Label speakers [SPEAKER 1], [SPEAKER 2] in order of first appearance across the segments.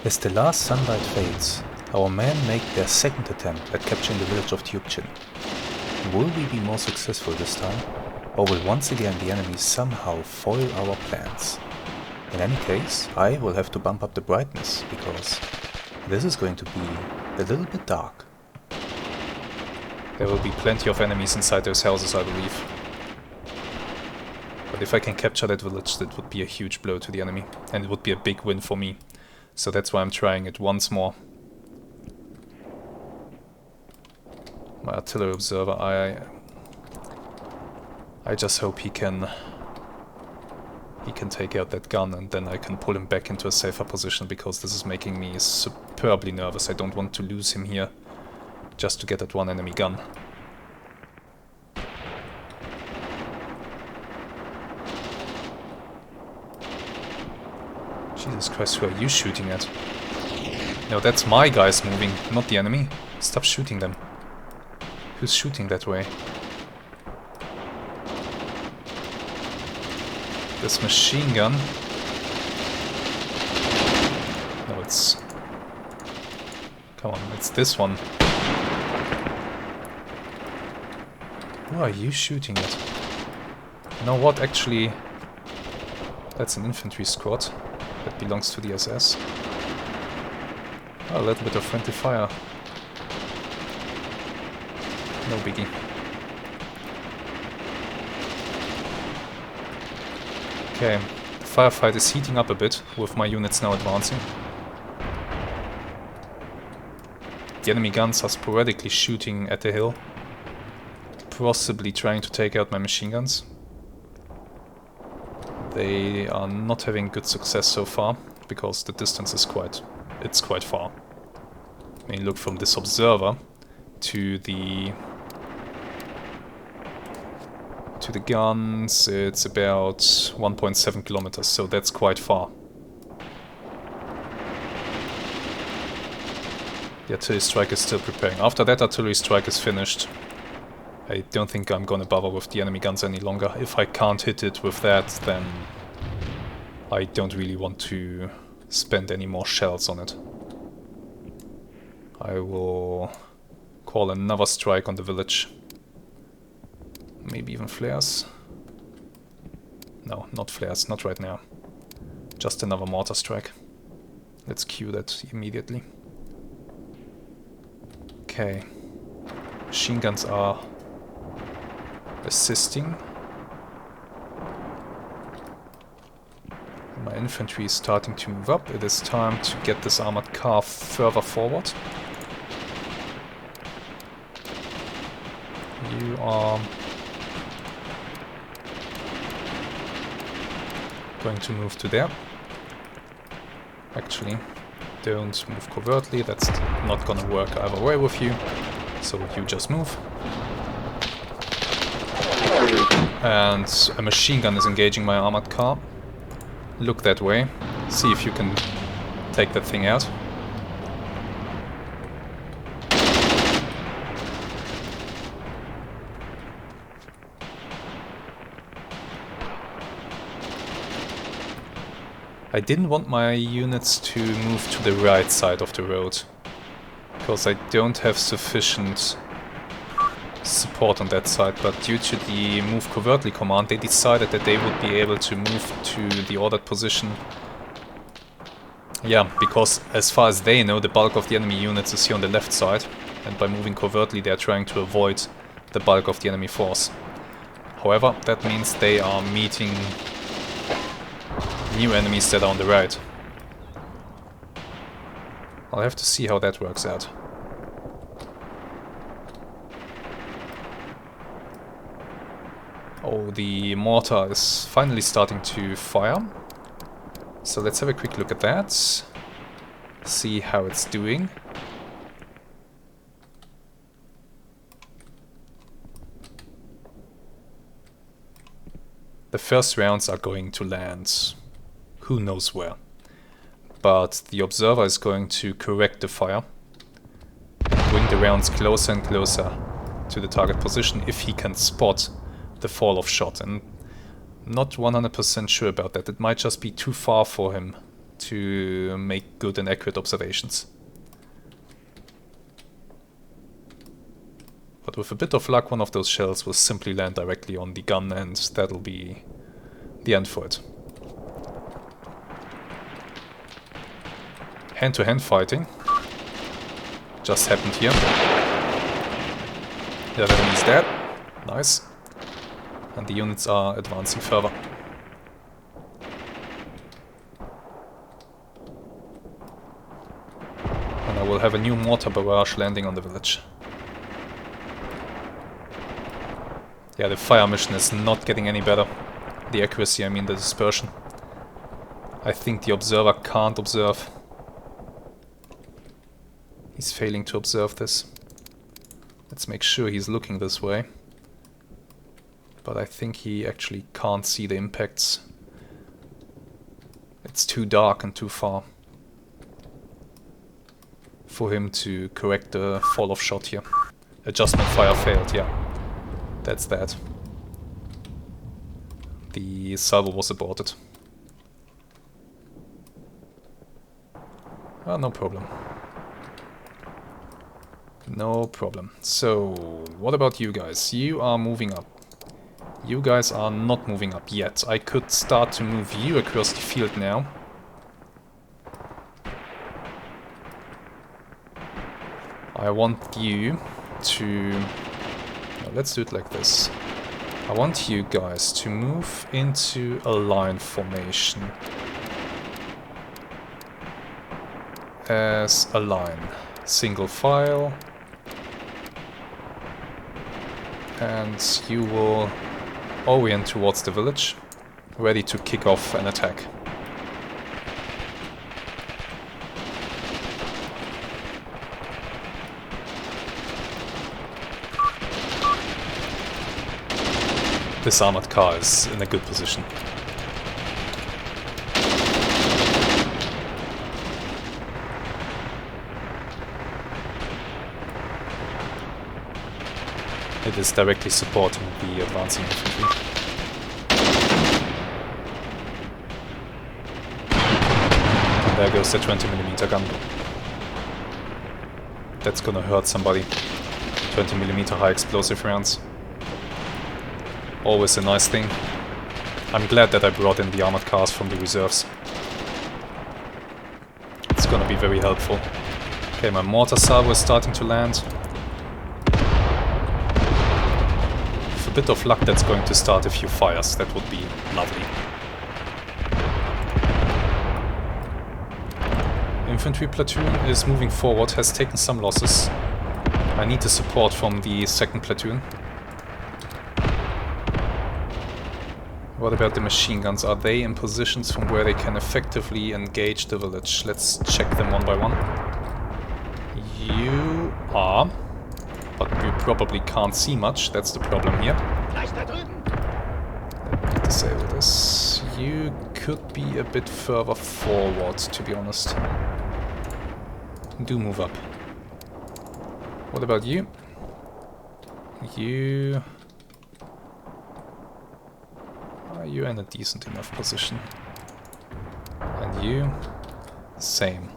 [SPEAKER 1] As the last sunlight fades, our men make their second attempt at capturing the village of Tyupchin. Will we be more successful this time, or will once again the enemy somehow foil our plans? In any case, I will have to bump up the brightness, because this is going to be a little bit dark. There will be plenty of enemies inside those houses, I believe. But if I can capture that village, that would be a huge blow to the enemy, and it would be a big win for me. So that's why I'm trying it once more. My artillery observer, I just hope he can take out that gun, and then I can pull him back into a safer position, because this is making me superbly nervous. I don't want to lose him here just to get that one enemy gun. Jesus Christ, who are you shooting at? No, that's my guys moving, not the enemy. Stop shooting them. Who's shooting that way? This machine gun. No, it's... Come on, it's this one. Who are you shooting at? You know what, actually... That's an infantry squad. That belongs to the SS. Oh, a little bit of friendly fire. No biggie. Okay, the firefight is heating up a bit, with my units now advancing. The enemy guns are sporadically shooting at the hill, possibly trying to take out my machine guns. They are not having good success so far, because the distance is quite far. I mean, look, from this observer to the guns, it's about 1.7 kilometers, so that's quite far. The artillery strike is still preparing. After that artillery strike is finished, I don't think I'm gonna bother with the enemy guns any longer. If I can't hit it with that, then I don't really want to spend any more shells on it. I will call another strike on the village. Maybe even flares. No, not flares, not right now. Just another mortar strike. Let's cue that immediately. Okay. Machine guns are assisting. My infantry is starting to move up. It is time to get this armored car further forward. You are going to move to there. Actually, don't move covertly. That's not gonna work either way with you. So you just move. And a machine gun is engaging my armored car. Look that way. See if you can take that thing out. I didn't want my units to move to the right side of the road, because I don't have sufficient support on that side, but due to the move covertly command, they decided that they would be able to move to the ordered position. Yeah, because as far as they know, the bulk of the enemy units is here on the left side, and by moving covertly they are trying to avoid the bulk of the enemy force. However, that means they are meeting new enemies that are on the right. I'll have to see how that works out. Oh, the mortar is finally starting to fire. So let's have a quick look at that. See how it's doing. The first rounds are going to land who knows where. But the observer is going to correct the fire. Bring the rounds closer and closer to the target position if he can spot the fall of shot. And not 100% sure about that. It might just be too far for him to make good and accurate observations. But with a bit of luck, one of those shells will simply land directly on the gun, and that'll be the end for it. Hand-to-hand fighting just happened here. The other enemy is dead. Nice. And the units are advancing further. And I will have a new mortar barrage landing on the village. Yeah, the fire mission is not getting any better. The accuracy, I mean the dispersion. I think the observer can't observe. He's failing to observe this. Let's make sure he's looking this way. But I think he actually can't see the impacts. It's too dark and too far for him to correct the fall-off shot here. Adjustment fire failed, yeah. That's that. The salvo was aborted. Ah, no problem. No problem. So, what about you guys? You are moving up. You guys are not moving up yet. I could start to move you across the field now. I want you to... let's do it like this. I want you guys to move into a line formation. As a line. Single file. And you will orient towards the village, ready to kick off an attack. This armored car is in a good position. It is directly supporting the advancing infantry. And there goes the 20mm gun. That's gonna hurt somebody. 20mm high explosive rounds. Always a nice thing. I'm glad that I brought in the armored cars from the reserves. It's gonna be very helpful. Okay, my mortar salvo is starting to land. With a bit of luck, that's going to start a few fires. That would be lovely. Infantry platoon is moving forward, has taken some losses. I need the support from the second platoon. What about the machine guns? Are they in positions from where they can effectively engage the village? Let's check them one by one. You are, but you probably can't see much. That's the problem here. Let me disable this. You could be a bit further forward, to be honest. Do move up. What about you? You're in a decent enough position. And you? Same.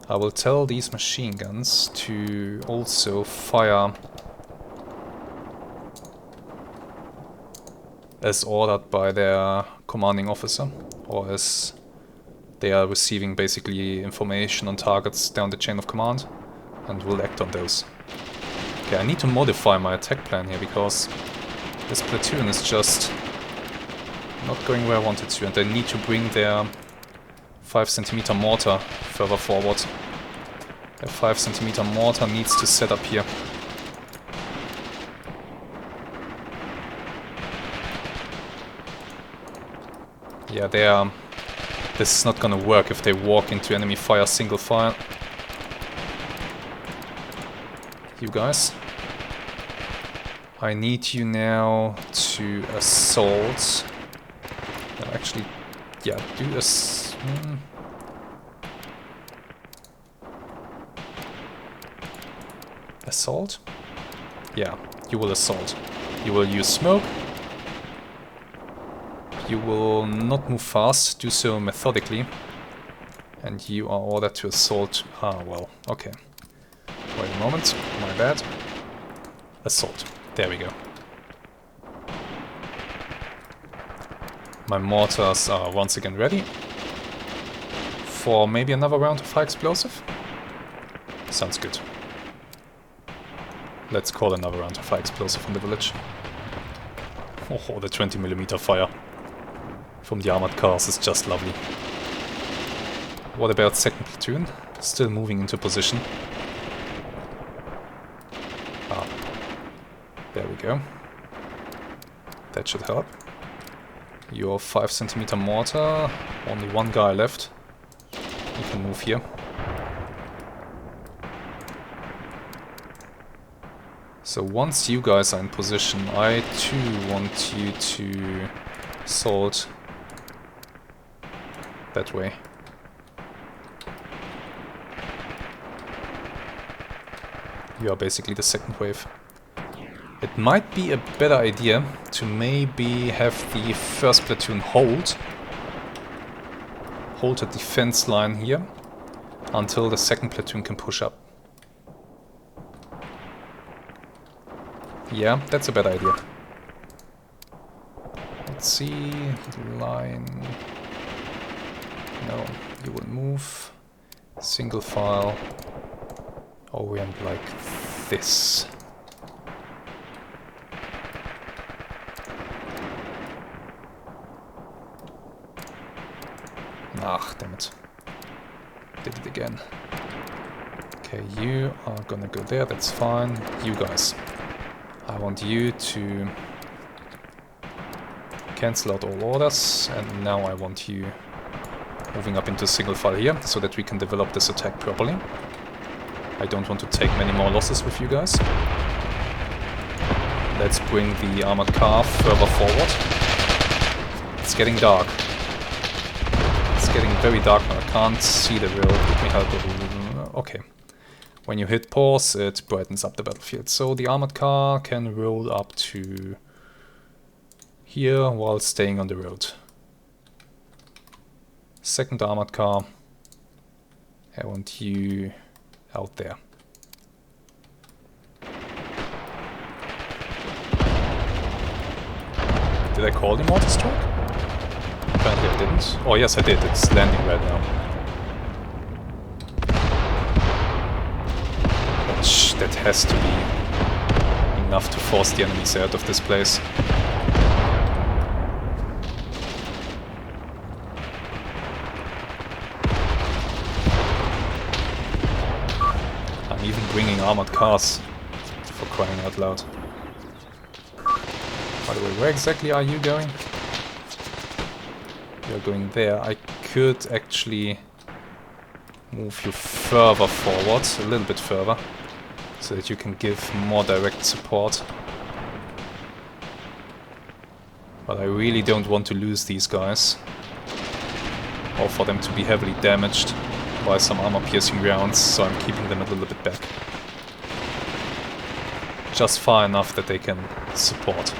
[SPEAKER 1] I will tell these machine guns to also fire as ordered by their commanding officer, or as they are receiving basically information on targets down the chain of command, and will act on those. Okay, I need to modify my attack plan here, because this platoon is just not going where I wanted to, and I need to bring their 5cm mortar further forward. Their 5cm mortar needs to set up here. Yeah, this is not gonna work if they walk into enemy fire single file. You guys. I need you now to assault. Actually, yeah, do a... Assault? Yeah, you will assault. You will use smoke. You will not move fast, do so methodically. And you are ordered to assault... Ah, well, okay. Wait a moment, my bad. Assault. There we go. My mortars are once again ready. For maybe another round of high explosive? Sounds good. Let's call another round of high explosive in the village. Oh, the 20mm fire from the armored cars is just lovely. What about second platoon? Still moving into position. Ah, there we go. That should help. Your 5cm mortar, only one guy left. You can move here. So once you guys are in position, I too want you to assault that way. You are basically the second wave. It might be a better idea to maybe have the first platoon hold a defense line here until the second platoon can push up. Yeah, that's a better idea. Let's see, line... No, you will move. Single file. Orient like this. Ah, damn it. Did it again. Okay, you are gonna go there, that's fine. You guys. I want you to cancel out all orders, and now I want you moving up into single file here, so that we can develop this attack properly. I don't want to take many more losses with you guys. Let's bring the armored car further forward. It's getting dark. It's getting very dark now. I can't see the road. Let me help. Okay. When you hit pause, it brightens up the battlefield. So the armored car can roll up to here while staying on the road. Second armored car. I want you out there. Did I call the mortar strike? Apparently I didn't. Oh yes I did, it's landing right now. That has to be enough to force the enemies out of this place. I'm even bringing armored cars, for crying out loud. By the way, where exactly are you going? You're going there. I could actually move you further forward, a little bit further, so that you can give more direct support. But I really don't want to lose these guys, or for them to be heavily damaged by some armor-piercing rounds, so I'm keeping them a little bit back. Just far enough that they can support.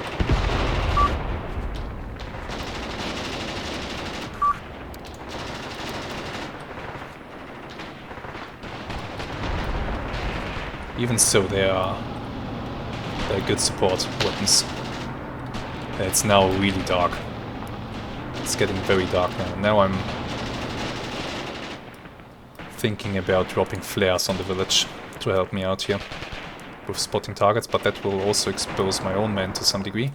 [SPEAKER 1] Even so, they're good support weapons. It's now really dark. It's getting very dark now. Now I'm thinking about dropping flares on the village to help me out here with spotting targets, but that will also expose my own men to some degree.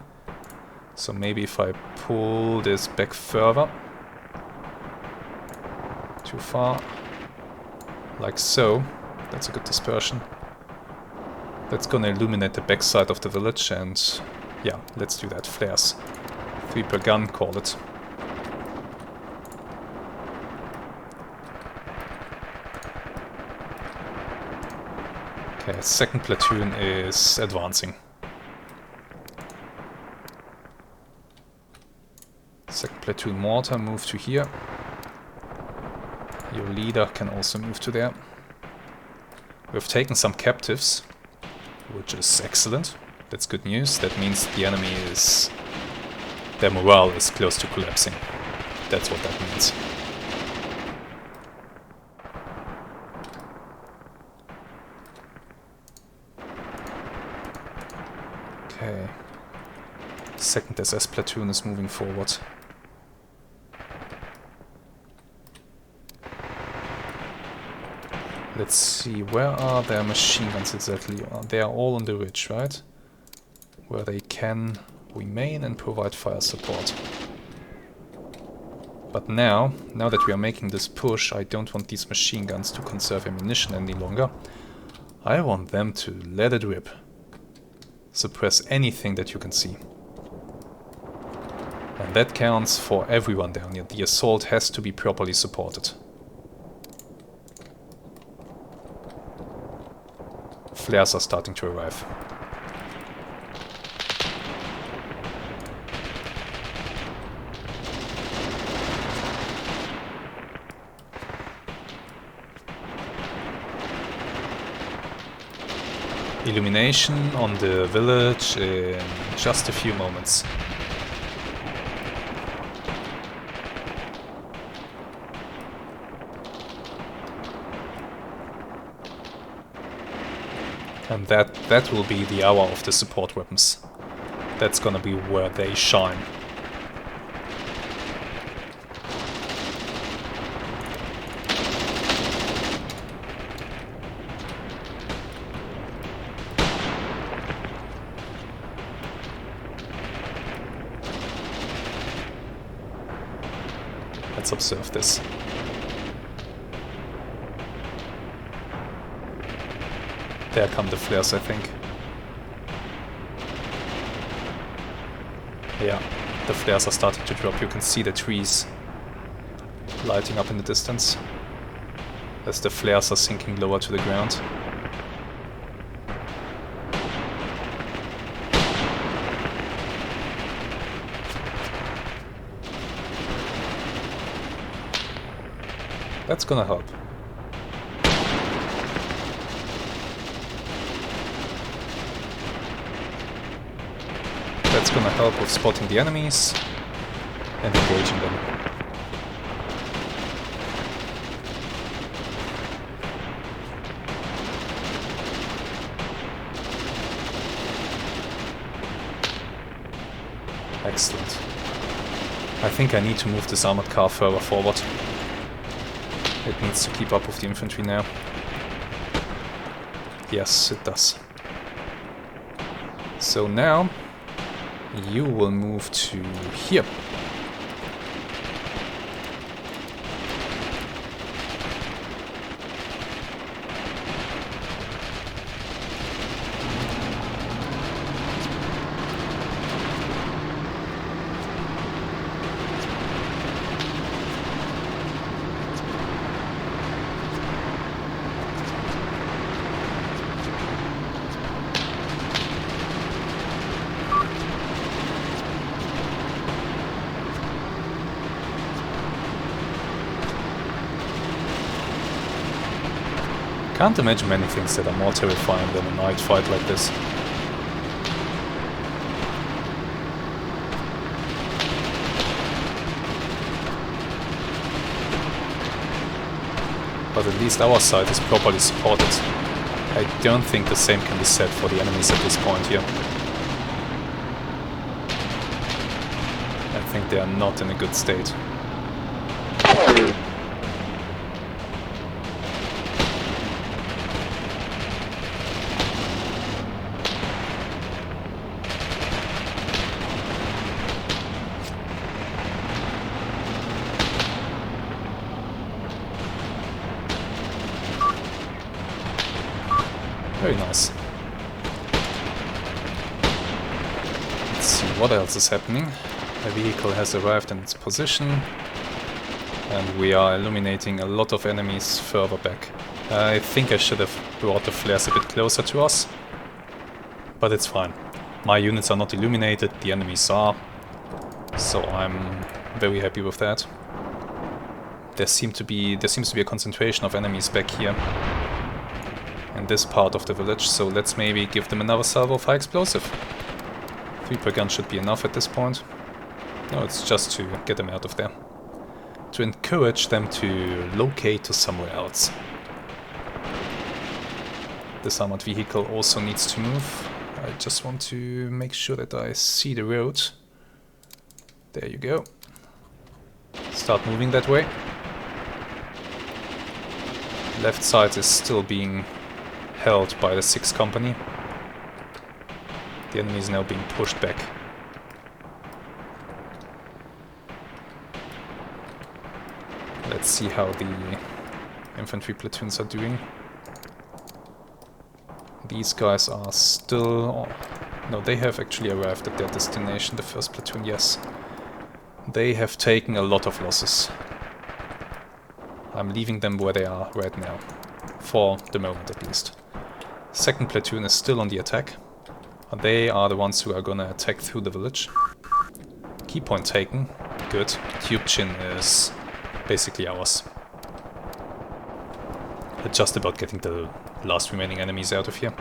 [SPEAKER 1] So maybe if I pull this back further, too far, like so, that's a good dispersion. That's gonna illuminate the backside of the village, and yeah, let's do that. Flares. 3 per gun, call it. Okay, second platoon is advancing. Second platoon mortar, move to here. Your leader can also move to there. We've taken some captives, which is excellent. That's good news. That means the enemy is... their morale is close to collapsing. That's what that means. Okay. Second SS platoon is moving forward. Let's see, where are their machine guns exactly? They are all on the ridge, right? Where they can remain and provide fire support. But now that we are making this push, I don't want these machine guns to conserve ammunition any longer. I want them to let it rip. Suppress anything that you can see. And that counts for everyone down here. The assault has to be properly supported. Flares are starting to arrive. Illumination on the village in just a few moments. And that will be the hour of the support weapons. That's gonna be where they shine. Let's observe this. There come the flares, I think. Yeah, the flares are starting to drop. You can see the trees lighting up in the distance as the flares are sinking lower to the ground. That's gonna help. That's gonna help with spotting the enemies and engaging them. Excellent. I think I need to move this armored car further forward. It needs to keep up with the infantry now. Yes, it does. So now you will move to here. Can't imagine many things that are more terrifying than a night fight like this. But at least our side is properly supported. I don't think the same can be said for the enemies at this point here. I think they are not in a good state. Very nice. Let's see what else is happening. A vehicle has arrived in its position and we are illuminating a lot of enemies further back. I think I should have brought the flares a bit closer to us, but it's fine. My units are not illuminated, the enemies are, so I'm very happy with that. There seems to be a concentration of enemies back here in this part of the village, so let's maybe give them another salvo of high explosive. 3 per gun should be enough at this point. No, it's just to get them out of there. To encourage them to locate to somewhere else. This armored vehicle also needs to move. I just want to make sure that I see the road. There you go. Start moving that way. Left side is still being held by the 6th Company. The enemy is now being pushed back. Let's see how the infantry platoons are doing. These guys are still... Oh, no, they have actually arrived at their destination, the 1st platoon, yes. They have taken a lot of losses. I'm leaving them where they are right now. For the moment, at least. 2nd platoon is still on the attack. They are the ones who are gonna attack through the village. Key point taken. Good. Tubchin is basically ours. Just about getting the last remaining enemies out of here.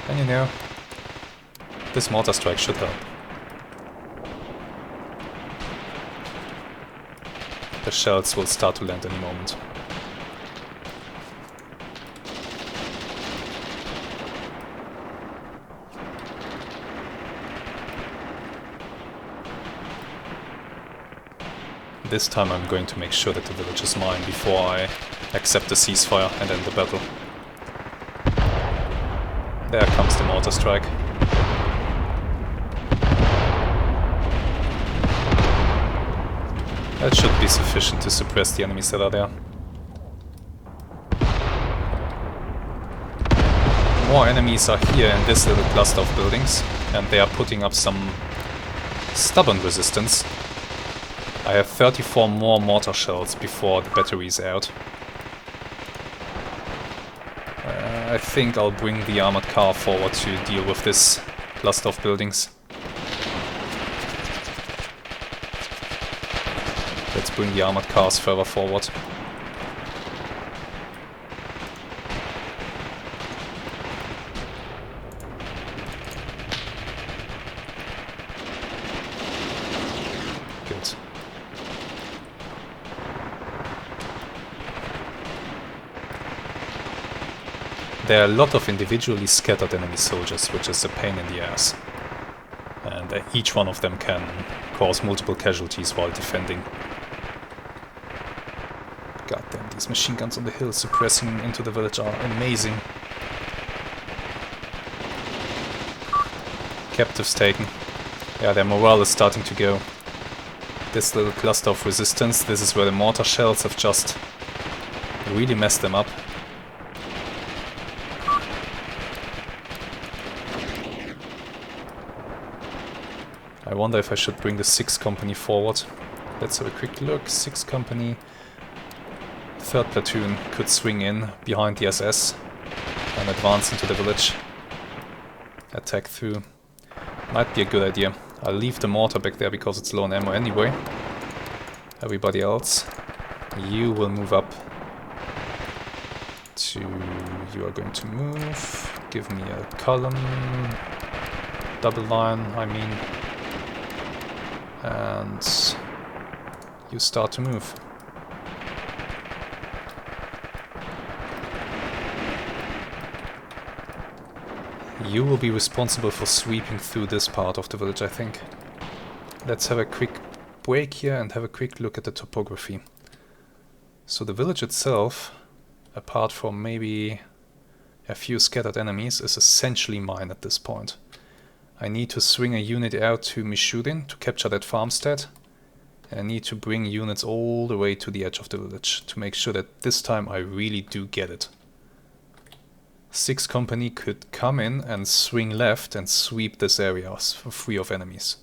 [SPEAKER 1] And you know, this mortar strike should help. The shells will start to land any moment. This time I'm going to make sure that the village is mine before I accept the ceasefire and end the battle. There comes the mortar strike. That should be sufficient to suppress the enemies that are there. More enemies are here in this little cluster of buildings, and they are putting up some stubborn resistance. I have 34 more mortar shells before the battery is out. I think I'll bring the armored car forward to deal with this cluster of buildings. Let's bring the armored cars further forward. Good. There are a lot of individually scattered enemy soldiers, which is a pain in the ass. And each one of them can cause multiple casualties while defending. God damn, these machine guns on the hill suppressing into the village are amazing. Captives taken. Yeah, their morale is starting to go. This little cluster of resistance, this is where the mortar shells have just really messed them up. I wonder if I should bring the 6th Company forward. Let's have a quick look. 6th Company, 3rd Platoon could swing in behind the SS and advance into the village. Attack through. Might be a good idea. I'll leave the mortar back there because it's low on ammo anyway. Everybody else, you will move up to... You are going to move. Give me a column. Double line, I mean. And you start to move. You will be responsible for sweeping through this part of the village, I think. Let's have a quick break here and have a quick look at the topography. So the village itself, apart from maybe a few scattered enemies, is essentially mine at this point. I need to swing a unit out to Mishurin to capture that farmstead. And I need to bring units all the way to the edge of the village to make sure that this time I really do get it. 6th Company could come in and swing left and sweep this area free of enemies.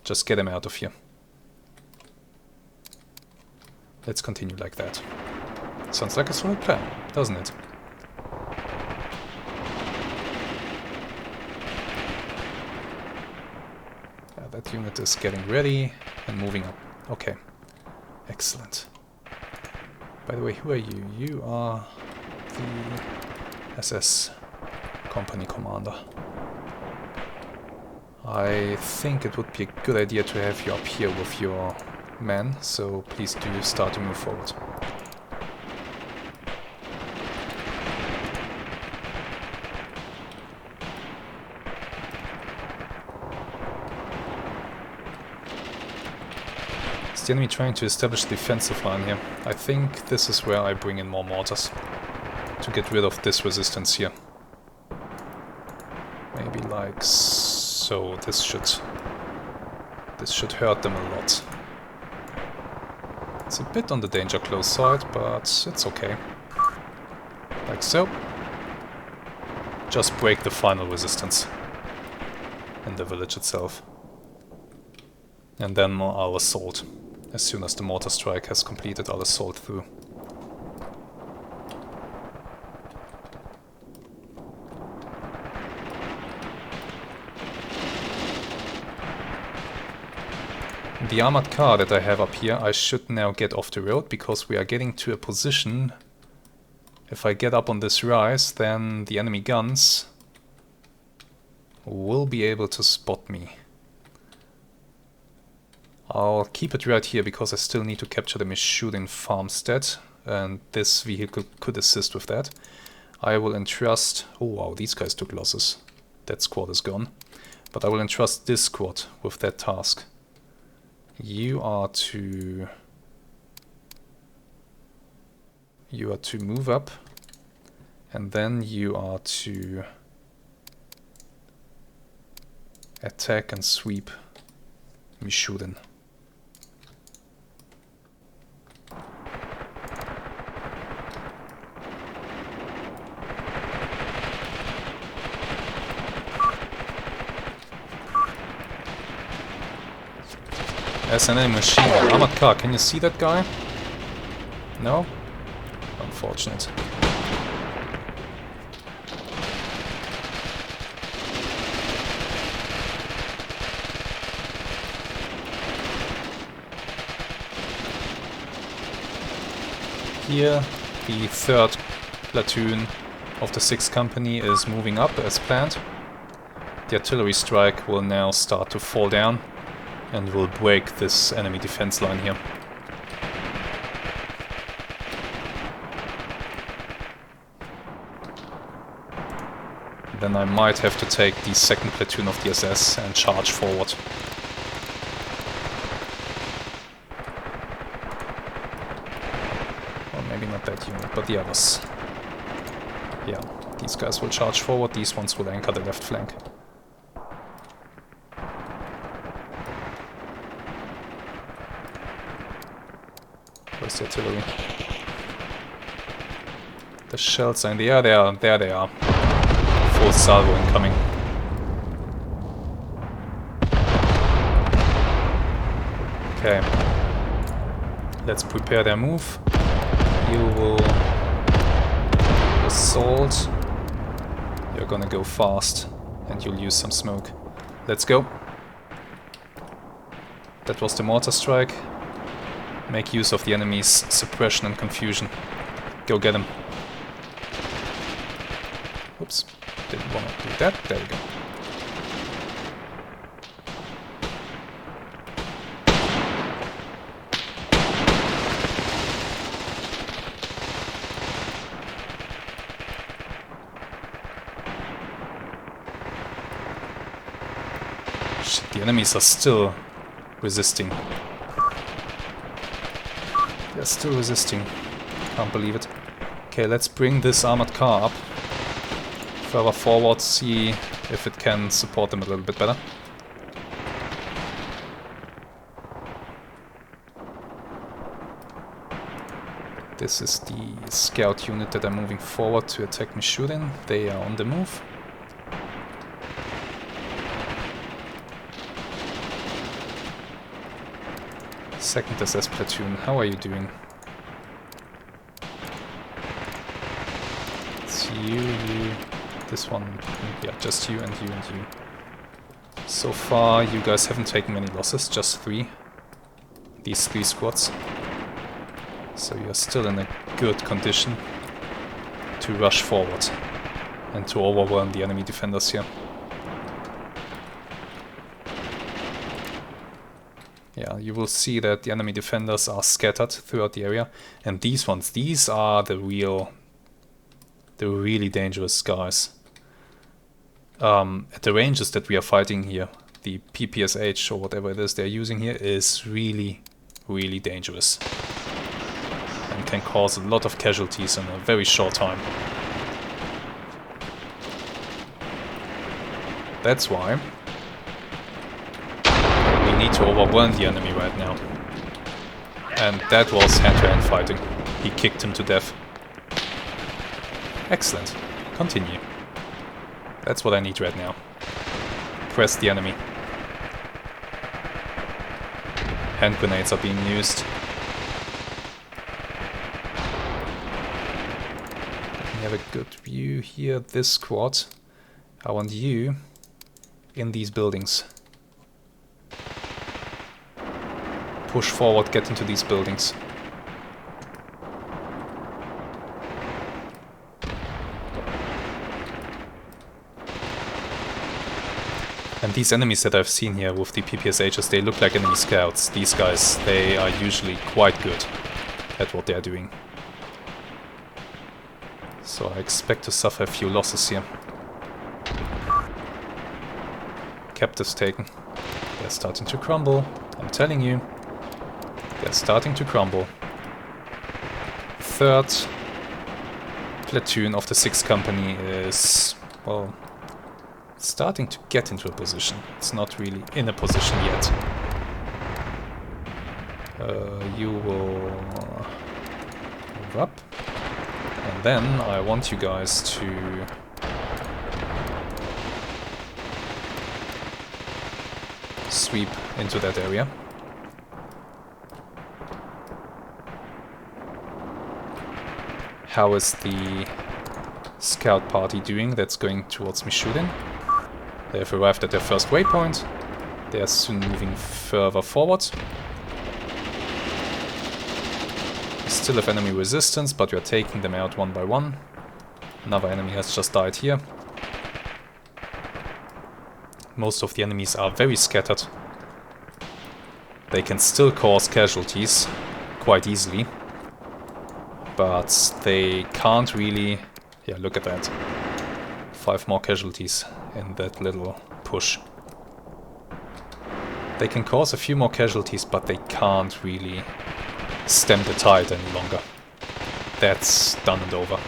[SPEAKER 1] Just get them out of here. Let's continue like that. Sounds like a solid plan, doesn't it? That unit is getting ready and moving up. Okay. Excellent. By the way, who are you? You are the SS Company Commander. I think it would be a good idea to have you up here with your men, so please do start to move forward. the enemy trying to establish the defensive line here? I think this is where I bring in more mortars to get rid of this resistance here. Maybe like so. This should hurt them a lot. It's a bit on the danger close side, but it's okay. Like so. Just break the final resistance in the village itself. And then I'll assault. As soon as the mortar strike has completed, I'll assault through. The armored car that I have up here, I should now get off the road, because we are getting to a position. If I get up on this rise, then the enemy guns will be able to spot me. I'll keep it right here because I still need to capture the Mius-Front farmstead, and this vehicle could assist with that. I will entrust... Oh wow, these guys took losses. That squad is gone. But I will entrust this squad with that task. You are to move up, and then you are to attack and sweep Mius-Front. As an enemy machine gun. Armored car, can you see that guy? No? Unfortunate. Here, the 3rd platoon of the 6th company is moving up as planned. The artillery strike will now start to fall down and will break this enemy defense line here. Then I might have to take the 2nd platoon of the SS and charge forward. Or maybe not that unit, but the others. Yeah, these guys will charge forward, these ones will anchor the left flank. Where's the artillery? The shells are in the air. There they are. Full salvo incoming. Okay. Let's prepare their move. You will assault. You're gonna go fast and you'll use some smoke. Let's go. That was the mortar strike. Make use of the enemy's suppression and confusion. Go get him. Oops, didn't want to do that. There we go. Shit, the enemies are still resisting. They're still resisting. Can't believe it. Okay, let's bring this armored car up. Further forward, see if it can support them a little bit better. This is the scout unit that are moving forward to attack Mius-Front. They are on the move. Second SS platoon, how are you doing? It's you, this one, yeah, just you and you and you. So far, you guys haven't taken many losses, just 3. These 3 squads. So you're still in a good condition to rush forward and to overwhelm the enemy defenders here. Yeah, you will see that the enemy defenders are scattered throughout the area, and these ones, these are the really dangerous guys. At the ranges that we are fighting here, the PPSH or whatever it is they're using here is really, really dangerous and can cause a lot of casualties in a very short time. That's why we need to overwhelm the enemy right now. And that was hand-to-hand fighting. He kicked him to death. Excellent. Continue. That's what I need right now. Press the enemy. Hand grenades are being used. We have a good view here. This squad. I want you in these buildings. Push forward, get into these buildings. And these enemies that I've seen here with the PPSHs, they look like enemy scouts. These guys, they are usually quite good at what they are doing. So I expect to suffer a few losses here. Captives taken. They're starting to crumble. I'm telling you. They're starting to crumble. Third platoon of the 6th company is, well, starting to get into a position. It's not really in a position yet. You will move up. And then I want you guys to sweep into that area. How is the scout party doing that's going towards Mius-Front? They have arrived at their first waypoint. They are soon moving further forward. We still have enemy resistance, but we are taking them out one by one. Another enemy has just died here. Most of the enemies are very scattered. They can still cause casualties quite easily. But they can't really... Yeah, look at that. 5 more casualties in that little push. They can cause a few more casualties, but they can't really stem the tide any longer. That's done and over.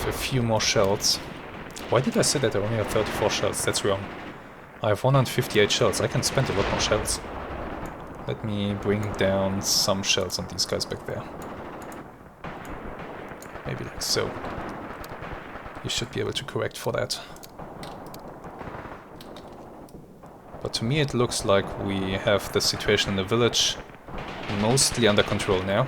[SPEAKER 1] A few more shells. Why did I say that I only have 34 shells? That's wrong. I have 158 shells. I can spend a lot more shells. Let me bring down some shells on these guys back there. Maybe like so. You should be able to correct for that. But to me it looks like we have the situation in the village mostly under control now.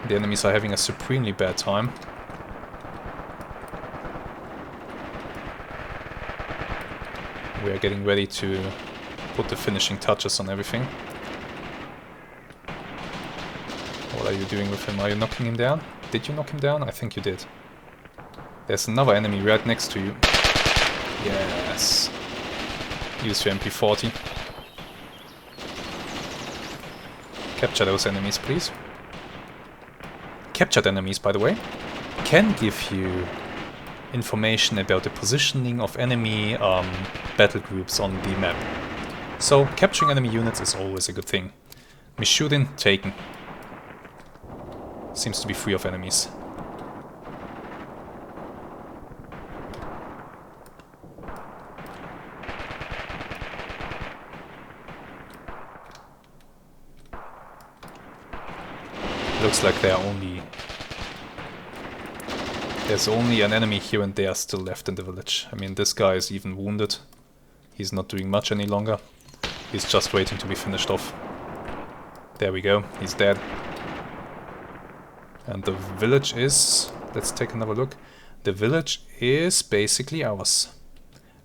[SPEAKER 1] The enemies are having a supremely bad time. We are getting ready to put the finishing touches on everything. What are you doing with him? Are you knocking him down? Did you knock him down? I think you did. There's another enemy right next to you. Yes. Use your MP40. Capture those enemies, please. Captured enemies, by the way, can give you information about the positioning of enemy battle groups on the map. So capturing enemy units is always a good thing. Mius-Front taken. Seems to be free of enemies. Looks like there are there's only an enemy here and there still left in the village. I mean, this guy is even wounded. He's not doing much any longer. He's just waiting to be finished off. There we go, he's dead. And the village is... let's take another look. The village is basically ours.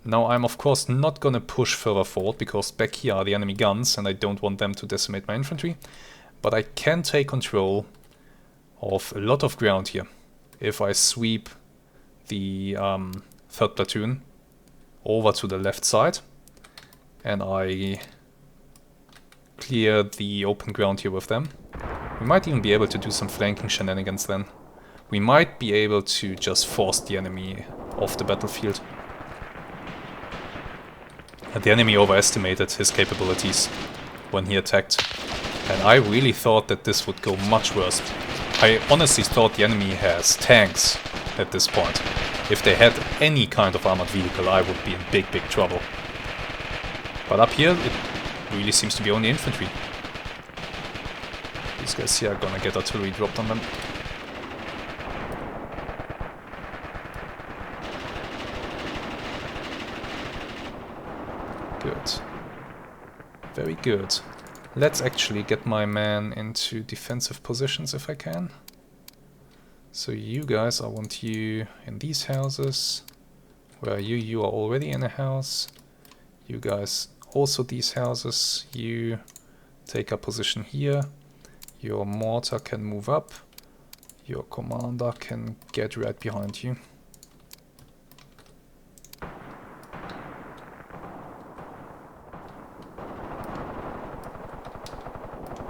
[SPEAKER 1] Now I'm of course not gonna push further forward, because back here are the enemy guns and I don't want them to decimate my infantry. But I can take control of a lot of ground here. If I sweep the 3rd platoon over to the left side and I clear the open ground here with them, we might even be able to do some flanking shenanigans then. We might be able to just force the enemy off the battlefield. And the enemy overestimated his capabilities when he attacked. And I really thought that this would go much worse. I honestly thought the enemy has tanks at this point. If they had any kind of armored vehicle, I would be in big, big trouble. But up here, it really seems to be only infantry. These guys here are gonna get artillery dropped on them. Good. Very good. Let's actually get my man into defensive positions if I can. So you guys, I want you in these houses. Where are you? You are already in a house. You guys also these houses. You take a position here. Your mortar can move up. Your commander can get right behind you.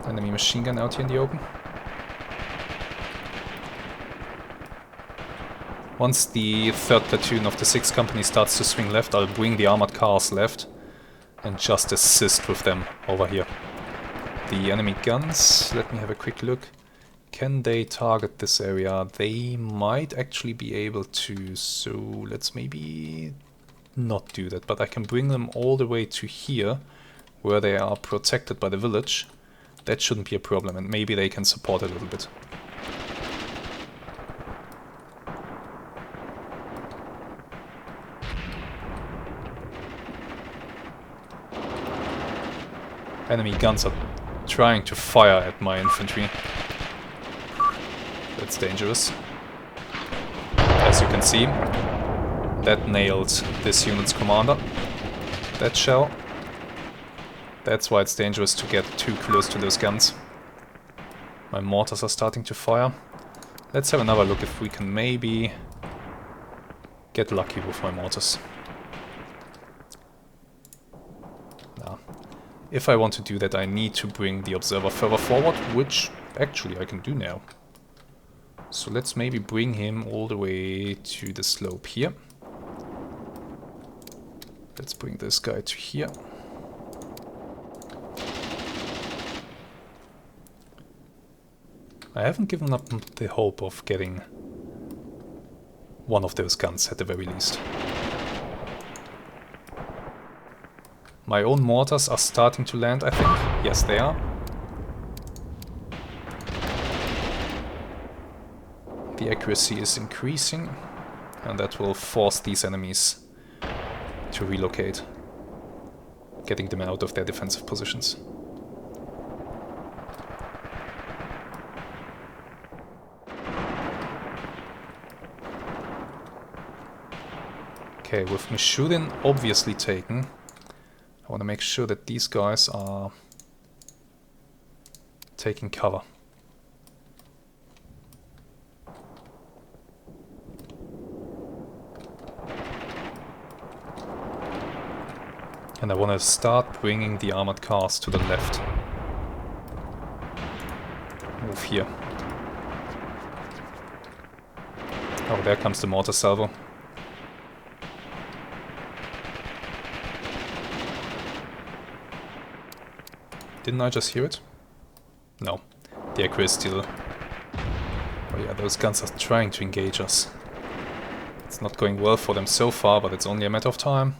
[SPEAKER 1] Enemy machine gun out here in the open. Once the 3rd platoon of the 6th company starts to swing left, I'll bring the armored cars left and just assist with them over here. The enemy guns, let me have a quick look. Can they target this area? They might actually be able to, so let's maybe not do that. But I can bring them all the way to here, where they are protected by the village. That shouldn't be a problem, and maybe they can support a little bit. Enemy guns are trying to fire at my infantry. That's dangerous. As you can see, that nailed this unit's commander. That shell. That's why it's dangerous to get too close to those guns. My mortars are starting to fire. Let's have another look if we can maybe get lucky with my mortars. Now, if I want to do that, I need to bring the observer further forward, which actually I can do now. So let's maybe bring him all the way to the slope here. Let's bring this guy to here. I haven't given up the hope of getting one of those guns at the very least. My own mortars are starting to land, I think. Yes, they are. The accuracy is increasing, and that will force these enemies to relocate, getting them out of their defensive positions. Okay, with Mishudin obviously taken, I want to make sure that these guys are taking cover. And I want to start bringing the armored cars to the left. Move here. Oh, there comes the mortar salvo. Didn't I just hear it? No. The accuracy is still... Oh yeah, those guns are trying to engage us. It's not going well for them so far, but it's only a matter of time.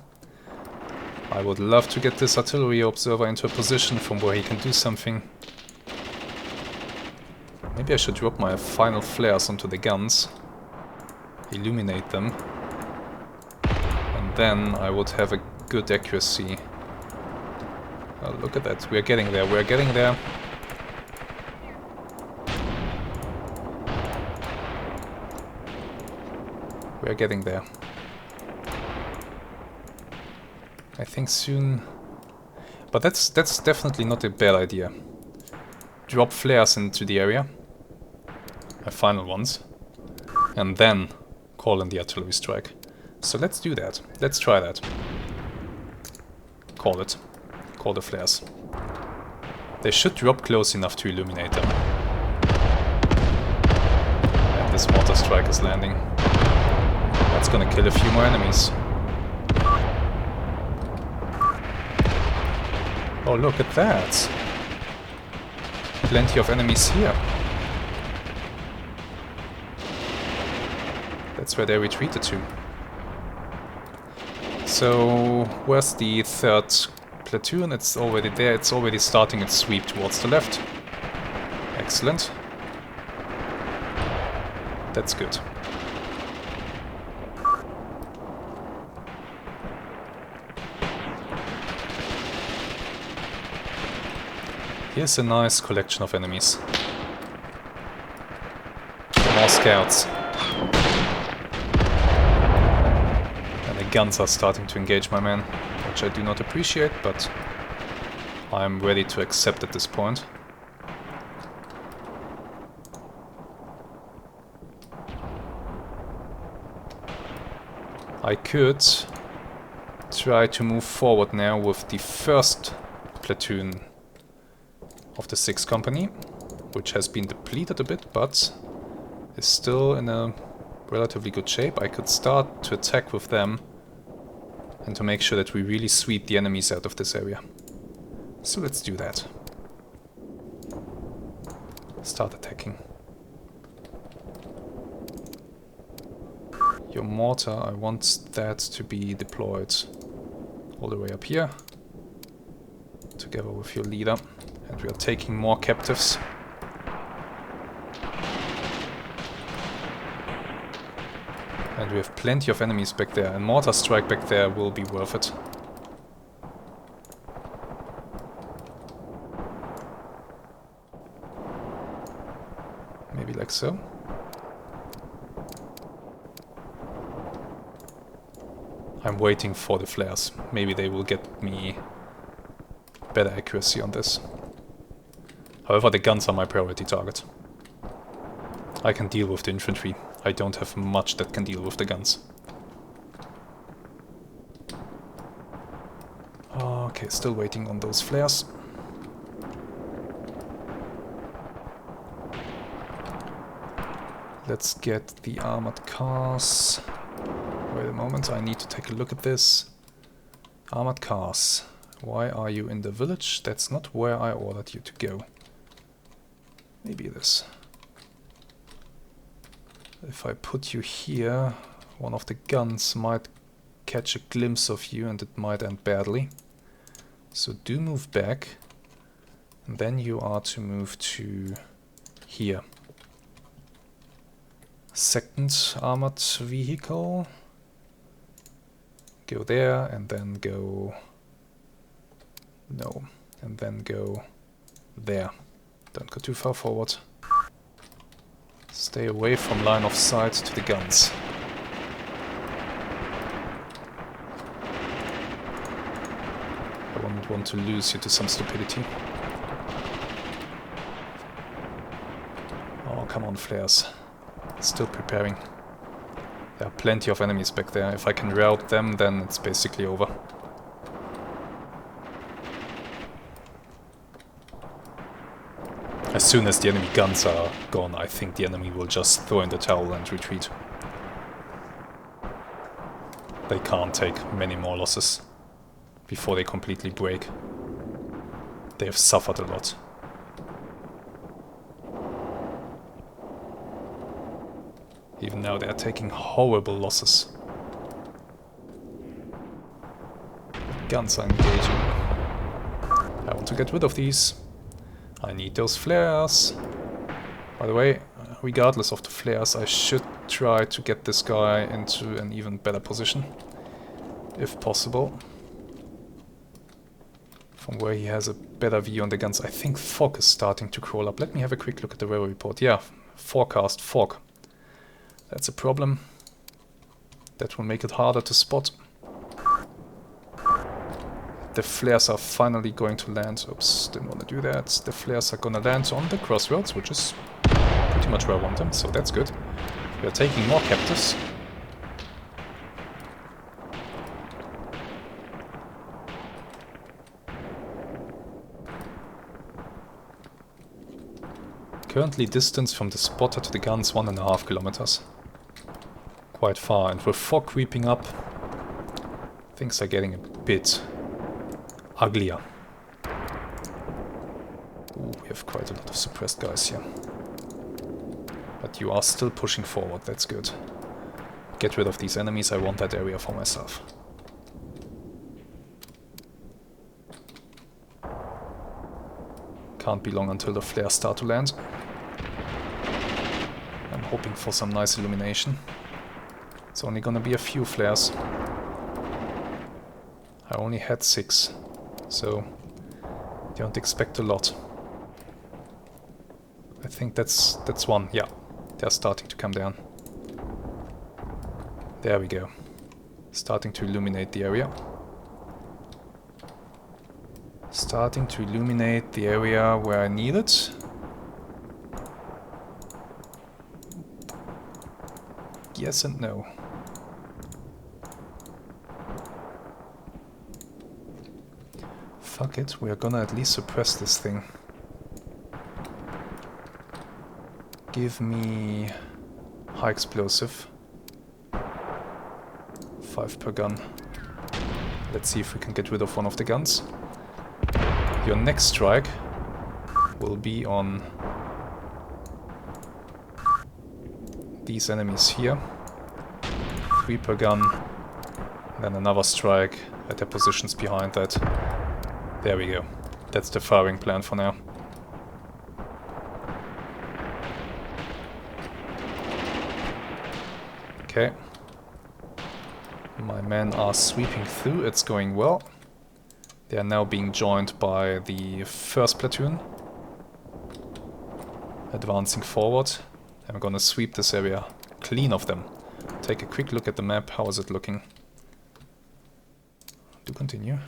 [SPEAKER 1] I would love to get this artillery observer into a position from where he can do something. Maybe I should drop my final flares onto the guns. Illuminate them. And then I would have a good accuracy. Oh, look at that, we're getting there, we're getting there. We're getting there. I think soon... But that's definitely not a bad idea. Drop flares into the area. my final ones, and then call in the artillery strike. So let's do that. Let's try that. Call it. Call the flares. They should drop close enough to illuminate them. And this mortar strike is landing. That's gonna kill a few more enemies. Oh, look at that! Plenty of enemies here. That's where they retreated to. So, where's the third platoon? It's already there. It's already starting its sweep towards the left. Excellent. That's good. Here's a nice collection of enemies. More scouts. And the guns are starting to engage my men, which I do not appreciate, but I'm ready to accept at this point. I could try to move forward now with the first platoon of the 6th Company, which has been depleted a bit, but is still in a relatively good shape. I could start to attack with them and to make sure that we really sweep the enemies out of this area. So let's do that. Start attacking. Your mortar, I want that to be deployed all the way up here, together with your leader. And we are taking more captives. And we have plenty of enemies back there, and mortar strike back there will be worth it. Maybe like so. I'm waiting for the flares. Maybe they will get me better accuracy on this. However, the guns are my priority target. I can deal with the infantry. I don't have much that can deal with the guns. Okay, still waiting on those flares. Let's get the armored cars. Wait a moment, I need to take a look at this. Armored cars. Why are you in the village? That's not where I ordered you to go. Maybe this. If I put you here, one of the guns might catch a glimpse of you and it might end badly. So do move back. And then you are to move to here. Second armored vehicle. Go there and then go... No. And then go there. Don't go too far forward. Stay away from line of sight to the guns. I wouldn't want to lose you to some stupidity. Oh, come on, flares. Still preparing. There are plenty of enemies back there. If I can rout them, then it's basically over. As soon as the enemy guns are gone, I think the enemy will just throw in the towel and retreat. They can't take many more losses before they completely break. They have suffered a lot. Even now they are taking horrible losses. Guns are engaging. I want to get rid of these. I need those flares. By the way, regardless of the flares, I should try to get this guy into an even better position, if possible. From where he has a better view on the guns. I think fog is starting to crawl up. Let me have a quick look at the weather report. Yeah, forecast fog. That's a problem. That will make it harder to spot. The flares are finally going to land. Oops, didn't want to do that. The flares are gonna land on the crossroads, which is pretty pretty much where I want them, so that's good. We are taking more captives. Currently distance from the spotter to the guns 1.5 kilometers. Quite far, and with fog creeping up, things are getting a bit uglier. Ooh, we have quite a lot of suppressed guys here. But you are still pushing forward, that's good. Get rid of these enemies, I want that area for myself. Can't be long until the flares start to land. I'm hoping for some nice illumination. It's only gonna be a few flares. I only had 6, so don't expect a lot. I think that's one, yeah. They're starting to come down. There we go. Starting to illuminate the area. Starting to illuminate the area where I need it. Yes and no. Fuck it, we are gonna at least suppress this thing. Give me high explosive. 5 per gun. Let's see if we can get rid of one of the guns. Your next strike will be on these enemies here. 3 per gun. Then another strike at their positions behind that. There we go. That's the firing plan for now. Okay. My men are sweeping through, it's going well. They are now being joined by the 1st platoon. Advancing forward. I'm gonna sweep this area clean of them. Take a quick look at the map, how is it looking? Do continue.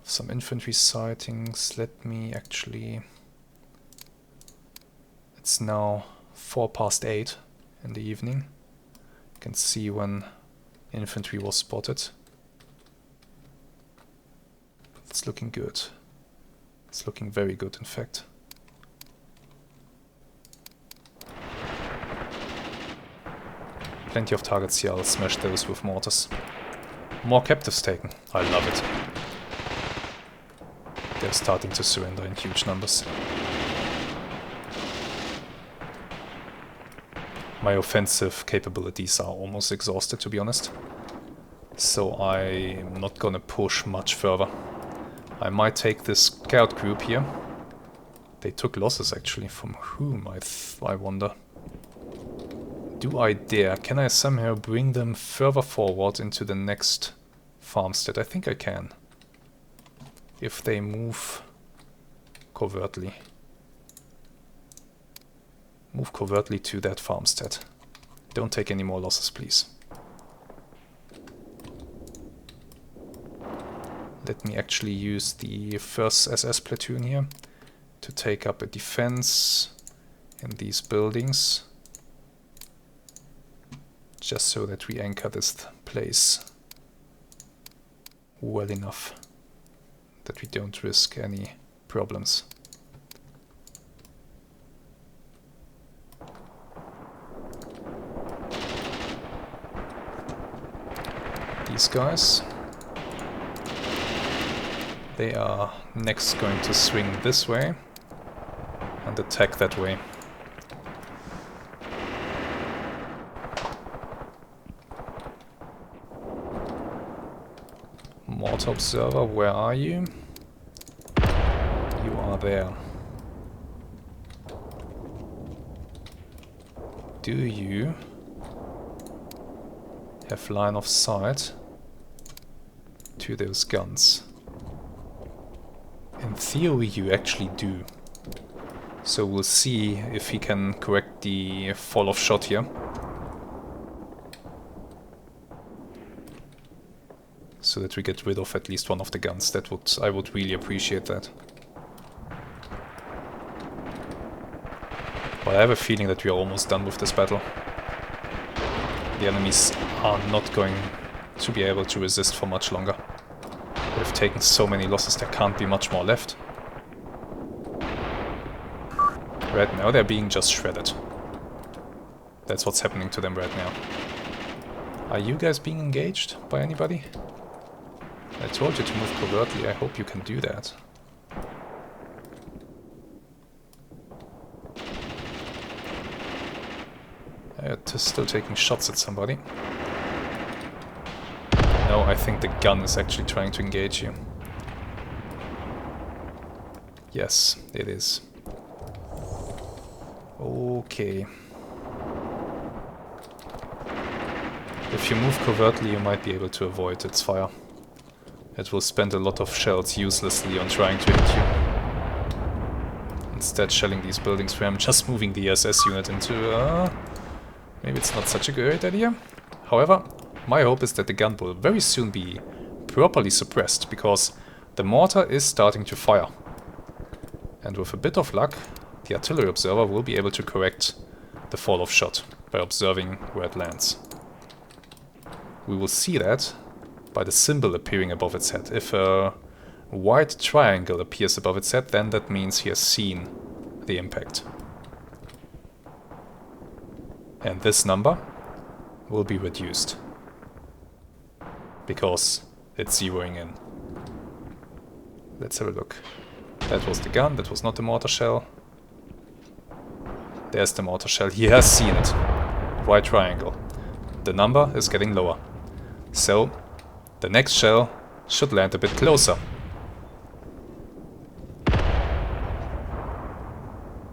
[SPEAKER 1] Some infantry sightings, let me actually... It's now 8:04 in the evening. You can see when infantry was spotted. It's looking good. It's looking very good, in fact. Plenty of targets here, I'll smash those with mortars. More captives taken, I love it. They're starting to surrender in huge numbers. My offensive capabilities are almost exhausted, to be honest. So I'm not gonna push much further. I might take this scout group here. They took losses actually. From whom, I wonder. Do I dare? Can I somehow bring them further forward into the next farmstead? I think I can. If they move covertly. Move covertly to that farmstead. Don't take any more losses, please. Let me actually use the 1st SS platoon here to take up a defense in these buildings. Just so that we anchor this place well enough that we don't risk any problems. These guys, they are next going to swing this way and attack that way. Mortar observer, where are you? You are there. Do you have line of sight to those guns? In theory you actually do. So we'll see if he can correct the fall of shot here. so that we get rid of at least one of the guns. I would really appreciate that. But I have a feeling that we are almost done with this battle. The enemies are not going to be able to resist for much longer. We've taken so many losses, there can't be much more left. Right now they're being just shredded. That's what's happening to them right now. Are you guys being engaged by anybody? I told you to move covertly, I hope you can do that. Still taking shots at somebody. No, I think the gun is actually trying to engage you. Yes, it is. Okay. If you move covertly, you might be able to avoid its fire. It will spend a lot of shells uselessly on trying to hit you. Instead shelling these buildings where I'm just moving the SS unit into... maybe it's not such a great idea. However, my hope is that the gun will very soon be properly suppressed, because the mortar is starting to fire. And with a bit of luck, the artillery observer will be able to correct the fall of shot by observing where it lands. We will see that by the symbol appearing above its head. If a white triangle appears above its head, then that means he has seen the impact. And this number will be reduced, because it's zeroing in. Let's have a look. That was the gun, that was not the mortar shell. There's the mortar shell, he has seen it. White triangle. The number is getting lower. So, the next shell should land a bit closer.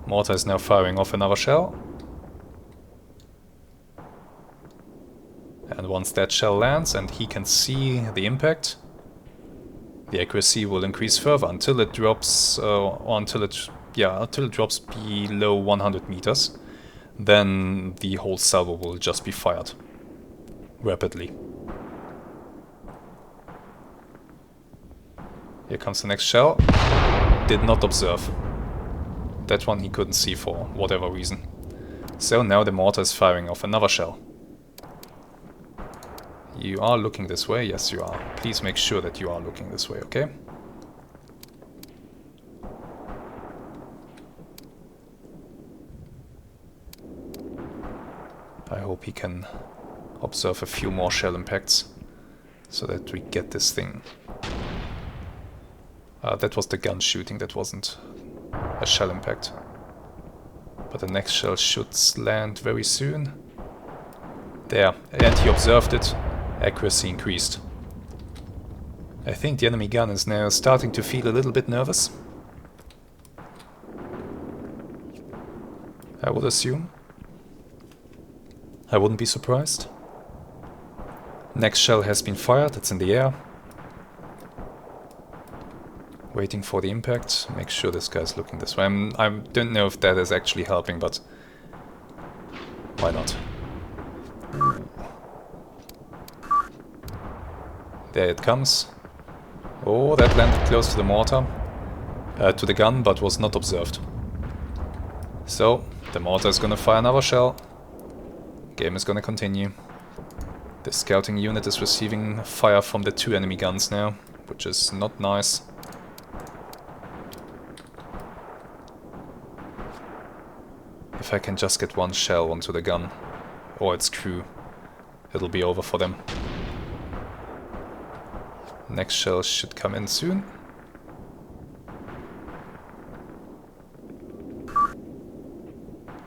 [SPEAKER 1] Mortar is now firing off another shell. And once that shell lands and he can see the impact, the accuracy will increase further until it drops, until it drops below 100 meters. Then the whole salvo will just be fired rapidly. Here comes the next shell. Did not observe. That one he couldn't see for whatever reason. So now the mortar is firing off another shell. You are looking this way? Yes, you are. Please make sure that you are looking this way, okay? I hope he can observe a few more shell impacts so that we get this thing. That was the gun shooting, that wasn't a shell impact. But the next shell should land very soon. There, and he observed it. Accuracy increased. I think the enemy gun is now starting to feel a little bit nervous. I would assume. I wouldn't be surprised. Next shell has been fired, it's in the air. Waiting for the impact. Make sure this guy's looking this way. I don't know if that is actually helping, but why not? There it comes. Oh, that landed close to the mortar, to the gun, but was not observed. So, the mortar is gonna fire another shell. Game is gonna continue. The scouting unit is receiving fire from the two enemy guns now, which is not nice. If I can just get one shell onto the gun, or its crew, it'll be over for them. Next shell should come in soon.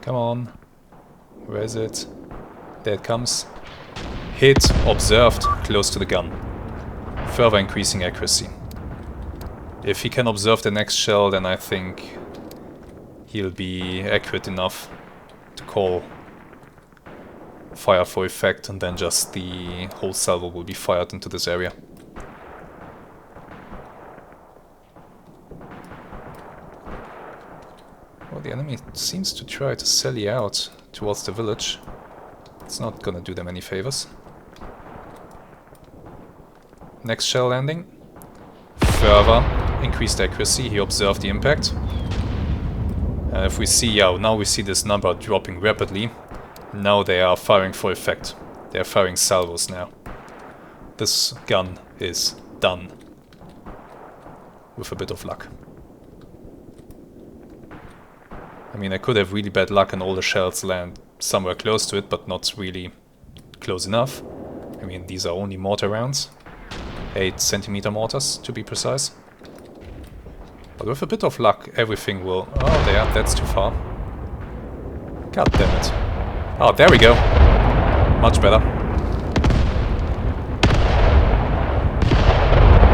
[SPEAKER 1] Come on. Where is it? There it comes. Hit, observed, close to the gun. Further increasing accuracy. If he can observe the next shell, then I think he'll be accurate enough to call fire for effect, and then just the whole salvo will be fired into this area. Well, the enemy seems to try to sally out towards the village. It's not gonna do them any favors. Next shell landing. Further increased accuracy. He observed the impact. If we see, yeah, now we see this number dropping rapidly. Now they are firing for effect. They are firing salvos now. This gun is done. With a bit of luck. I mean, I could have really bad luck and all the shells land somewhere close to it, but not really close enough. I mean, these are only mortar rounds. 8cm mortars, to be precise. But with a bit of luck, everything will... Oh, there, that's too far. God damn it. Oh, there we go. Much better.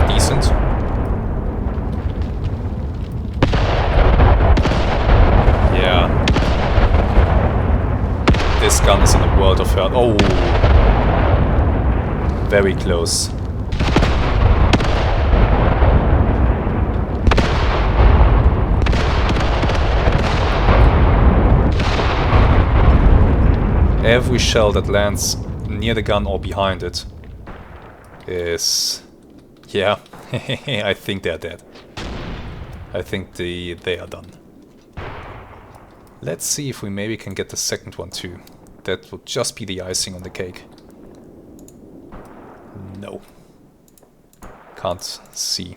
[SPEAKER 1] Decent. Yeah. This gun is in a world of hurt. Oh! Very close. Every shell that lands near the gun or behind it is... Yeah, I think they're dead. I think they are done. Let's see if we maybe can get the second one too. That would just be the icing on the cake. No. Can't see.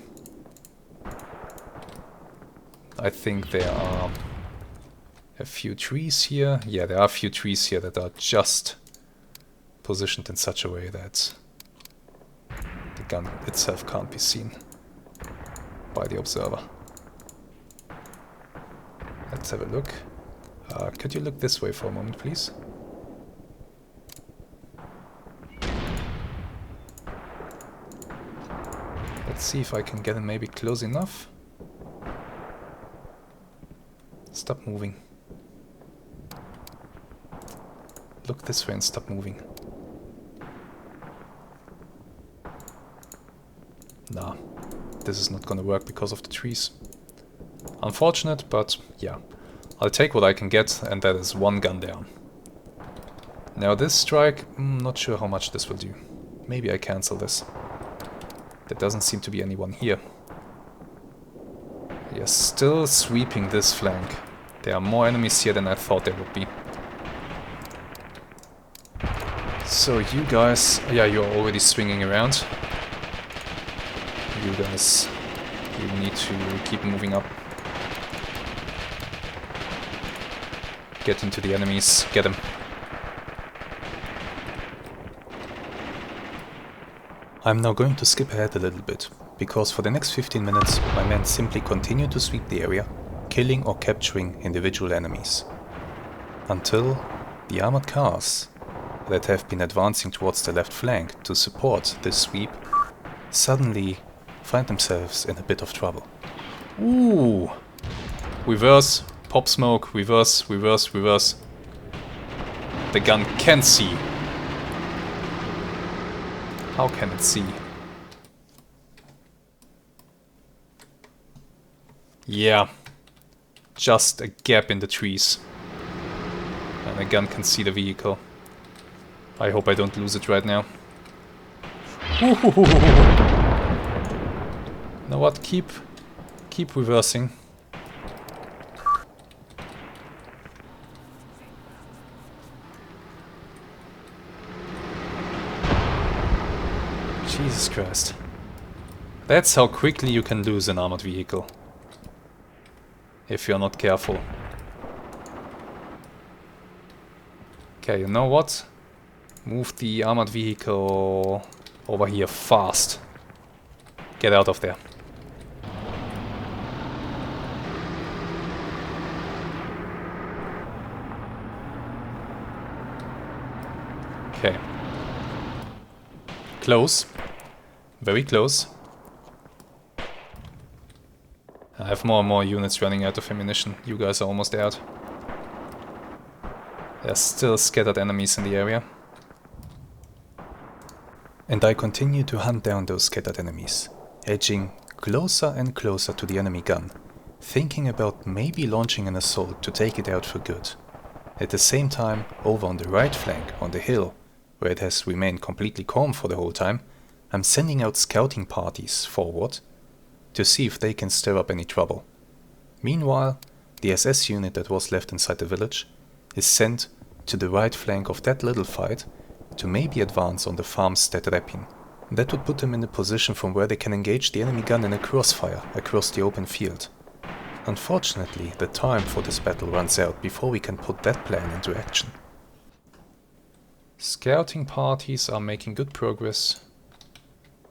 [SPEAKER 1] I think there are a few trees here. Yeah, there are a few trees here that are just positioned in such a way that the gun itself can't be seen by the observer. Let's have a look. Could you look this way for a moment, please? Let's see if I can get him maybe close enough. Stop moving. Look this way and stop moving. Nah, this is not gonna work because of the trees. Unfortunate, but yeah. I'll take what I can get, and that is one gun down. Now this strike, not sure how much this will do. Maybe I cancel this. There doesn't seem to be anyone here. We are still sweeping this flank. There are more enemies here than I thought there would be. So you guys... Yeah, you're already swinging around. You guys... You need to keep moving up. Get into the enemies. Get them. I'm now going to skip ahead a little bit, because for the next 15 minutes my men simply continue to sweep the area, killing or capturing individual enemies. Until the armored cars that have been advancing towards the left flank to support this sweep suddenly find themselves in a bit of trouble. Ooh! Reverse, pop smoke, reverse, reverse, reverse. The gun can see. How can it see? Yeah. Just a gap in the trees. And the gun can see the vehicle. I hope I don't lose it right now. You know what? Keep reversing. Jesus Christ. That's how quickly you can lose an armored vehicle. If you're not careful. Okay, you know what? Move the armored vehicle over here fast. Get out of there. Okay. Close. Very close. I have more and more units running out of ammunition. You guys are almost out. There are still scattered enemies in the area. And I continue to hunt down those scattered enemies, edging closer and closer to the enemy gun, thinking about maybe launching an assault to take it out for good. At the same time, over on the right flank, on the hill, where it has remained completely calm for the whole time, I'm sending out scouting parties forward to see if they can stir up any trouble. Meanwhile, the SS unit that was left inside the village is sent to the right flank of that little fight to maybe advance on the farmstead Repin. That would put them in a position from where they can engage the enemy gun in a crossfire across the open field. Unfortunately, the time for this battle runs out before we can put that plan into action. Scouting parties are making good progress,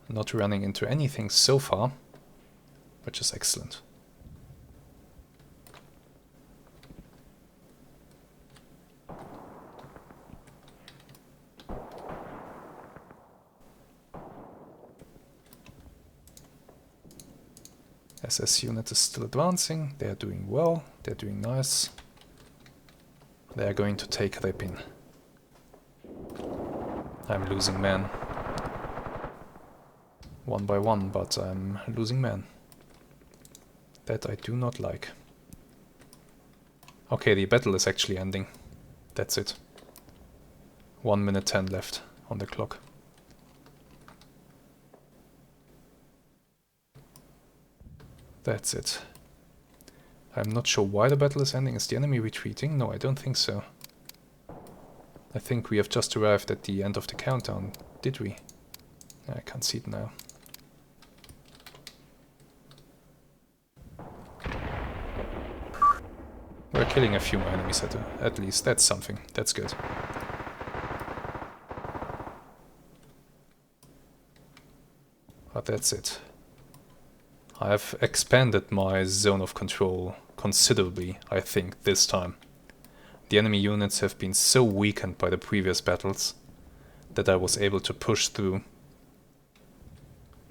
[SPEAKER 1] not running into anything so far, which is excellent. SS unit is still advancing, they are doing well, they're doing nice. They are going to take Repin. I'm losing men. One by one, but I'm losing men. That I do not like. Okay, the battle is actually ending. That's it. 1 minute 10 left on the clock. That's it. I'm not sure why the battle is ending. Is the enemy retreating? No, I don't think so. I think we have just arrived at the end of the countdown. Did we? I can't see it now. We're killing a few more enemies at least. That's something. That's good. But that's it. I have expanded my zone of control considerably, I think, this time. The enemy units have been so weakened by the previous battles that I was able to push through.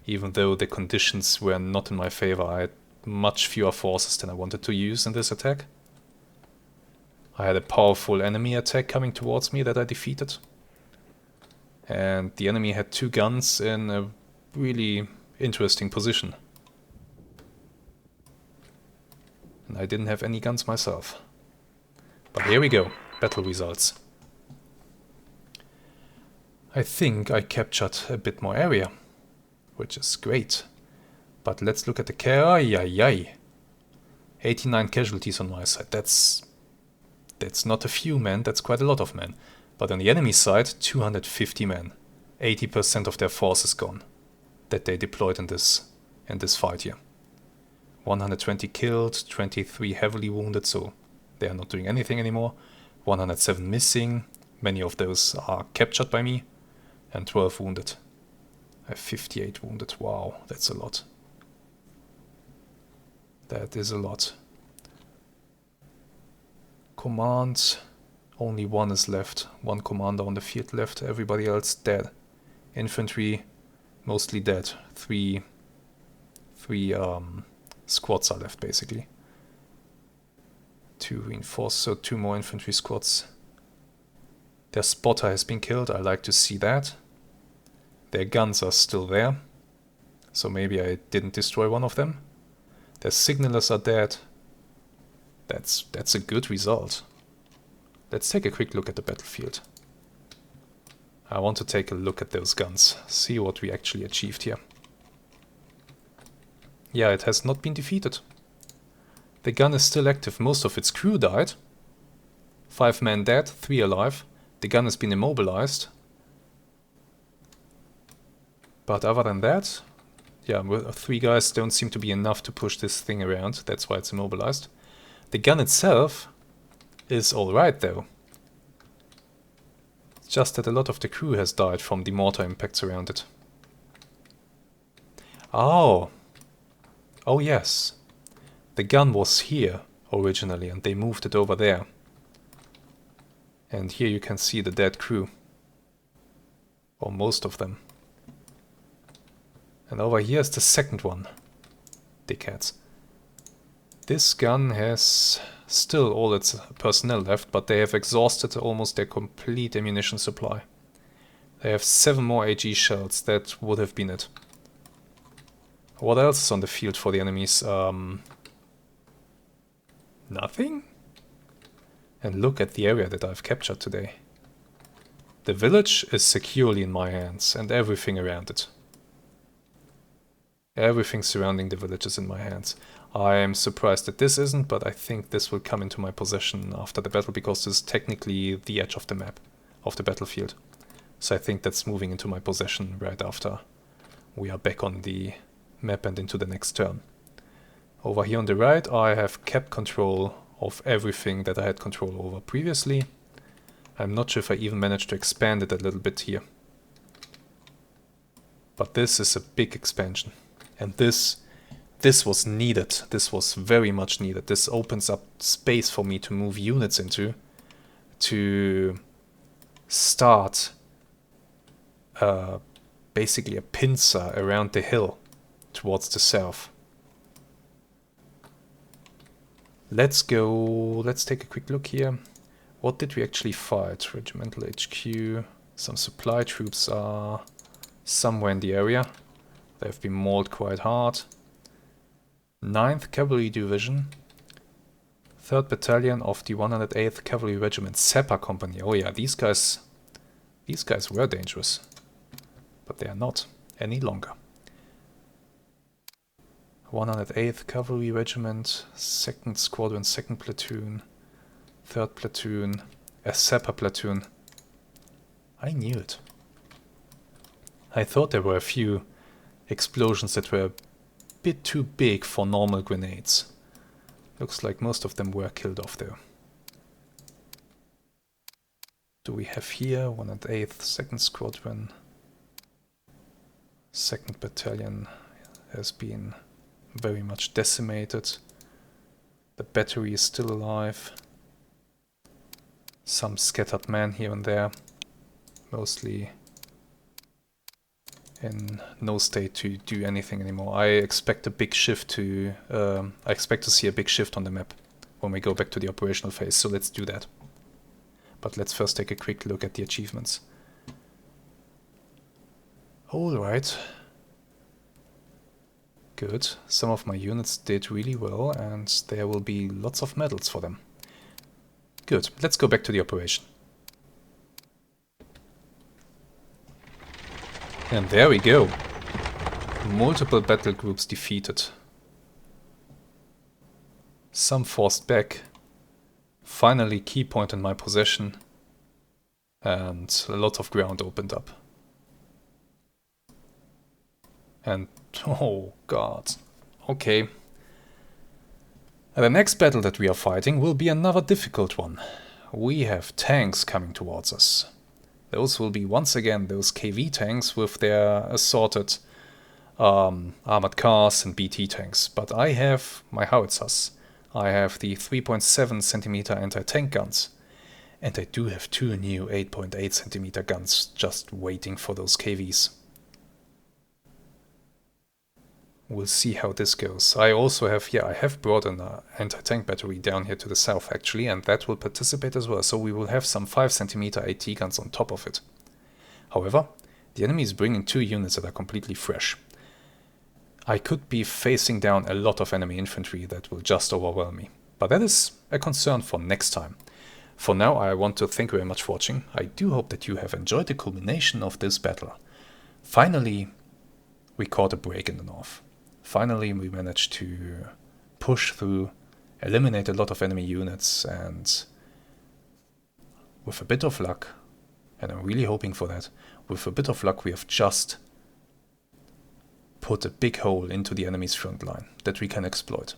[SPEAKER 1] Even though the conditions were not in my favor, I had much fewer forces than I wanted to use in this attack. I had a powerful enemy attack coming towards me that I defeated. And the enemy had 2 guns in a really interesting position. And I didn't have any guns myself. But here we go, battle results. I think I captured a bit more area, which is great. But let's look at the Ay. 89 casualties on my side. That's not a few men, that's quite a lot of men. But on the enemy side, 250 men. 80% of their force is gone that they deployed in this fight here. 120 killed, 23 heavily wounded, so they are not doing anything anymore. 107 missing, many of those are captured by me, and 12 wounded. I have 58 wounded, wow, that's a lot. That is a lot. Command, only 1 is left. 1 commander on the field left, everybody else dead. Infantry, mostly dead. 3 squads are left, basically. 2 reinforced, so 2 more infantry squads. Their spotter has been killed, I like to see that. Their guns are still there, so maybe I didn't destroy one of them. Their signalers are dead. That's a good result. Let's take a quick look at the battlefield. I want to take a look at those guns, see what we actually achieved here. Yeah, it has not been defeated. The gun is still active, most of its crew died. 5 men dead, 3 alive. The gun has been immobilized. But other than that, yeah, 3 guys don't seem to be enough to push this thing around, that's why it's immobilized. The gun itself is alright though. It's just that a lot of the crew has died from the mortar impacts around it. Oh yes. The gun was here originally and they moved it over there. And here you can see the dead crew. Or most of them. And over here is the second one. Dickheads. This gun has still all its personnel left, but they have exhausted almost their complete ammunition supply. They have 7 more AG shells, that would have been it. What else is on the field for the enemies? Nothing? And look at the area that I've captured today. The village is securely in my hands, and everything around it. Everything surrounding the village is in my hands. I'm surprised that this isn't, but I think this will come into my possession after the battle, because this is technically the edge of the map, of the battlefield. So I think that's moving into my possession right after we are back on the map and into the next turn. Over here on the right, I have kept control of everything that I had control over previously. I'm not sure if I even managed to expand it a little bit here. But this is a big expansion. And this was needed. This was very much needed. This opens up space for me to move units into, to start basically a pincer around the hill towards the south. Let's take a quick look here. What did we actually fight? Regimental HQ. Some supply troops are somewhere in the area. They have been mauled quite hard. 9th Cavalry Division. 3rd Battalion of the 108th Cavalry Regiment Sapper Company. Oh yeah, these guys were dangerous. But they are not any longer. 108th Cavalry Regiment, 2nd Squadron, 2nd Platoon, 3rd Platoon, a Sapper Platoon. I knew it. I thought there were a few explosions that were a bit too big for normal grenades. Looks like most of them were killed off though. Do we have here 108th, 2nd Squadron, 2nd Battalion has been very much decimated. The battery is still alive. Some scattered men here and there, mostly in no state to do anything anymore. I expect a big shift to I expect to see a big shift on the map when we go back to the operational phase, so let's do that. But let's first take a quick look at the achievements. Alright. Good. Some of my units did really well, and there will be lots of medals for them. Good. Let's go back to the operation. And there we go. Multiple battle groups defeated. Some forced back. Finally, key point in my possession. And a lot of ground opened up. And oh god. Okay. The next battle that we are fighting will be another difficult one. We have tanks coming towards us. Those will be once again those KV tanks with their assorted armored cars and BT tanks. But I have my howitzers. I have the 3.7 centimeter anti-tank guns. And I do have two new 8.8 centimeter guns just waiting for those KVs. We'll see how this goes. I also have, I have brought an anti-tank battery down here to the south actually, and that will participate as well, so we will have some 5 centimeter AT guns on top of it. However, the enemy is bringing 2 units that are completely fresh. I could be facing down a lot of enemy infantry that will just overwhelm me, but that is a concern for next time. For now, I want to thank you very much for watching. I do hope that you have enjoyed the culmination of this battle. Finally, we caught a break in the north. Finally, we managed to push through, eliminate a lot of enemy units, and with a bit of luck, and I'm really hoping for that, with a bit of luck we have just put a big hole into the enemy's front line that we can exploit.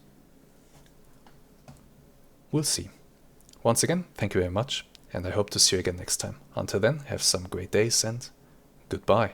[SPEAKER 1] We'll see. Once again, thank you very much, and I hope to see you again next time. Until then, have some great days and goodbye.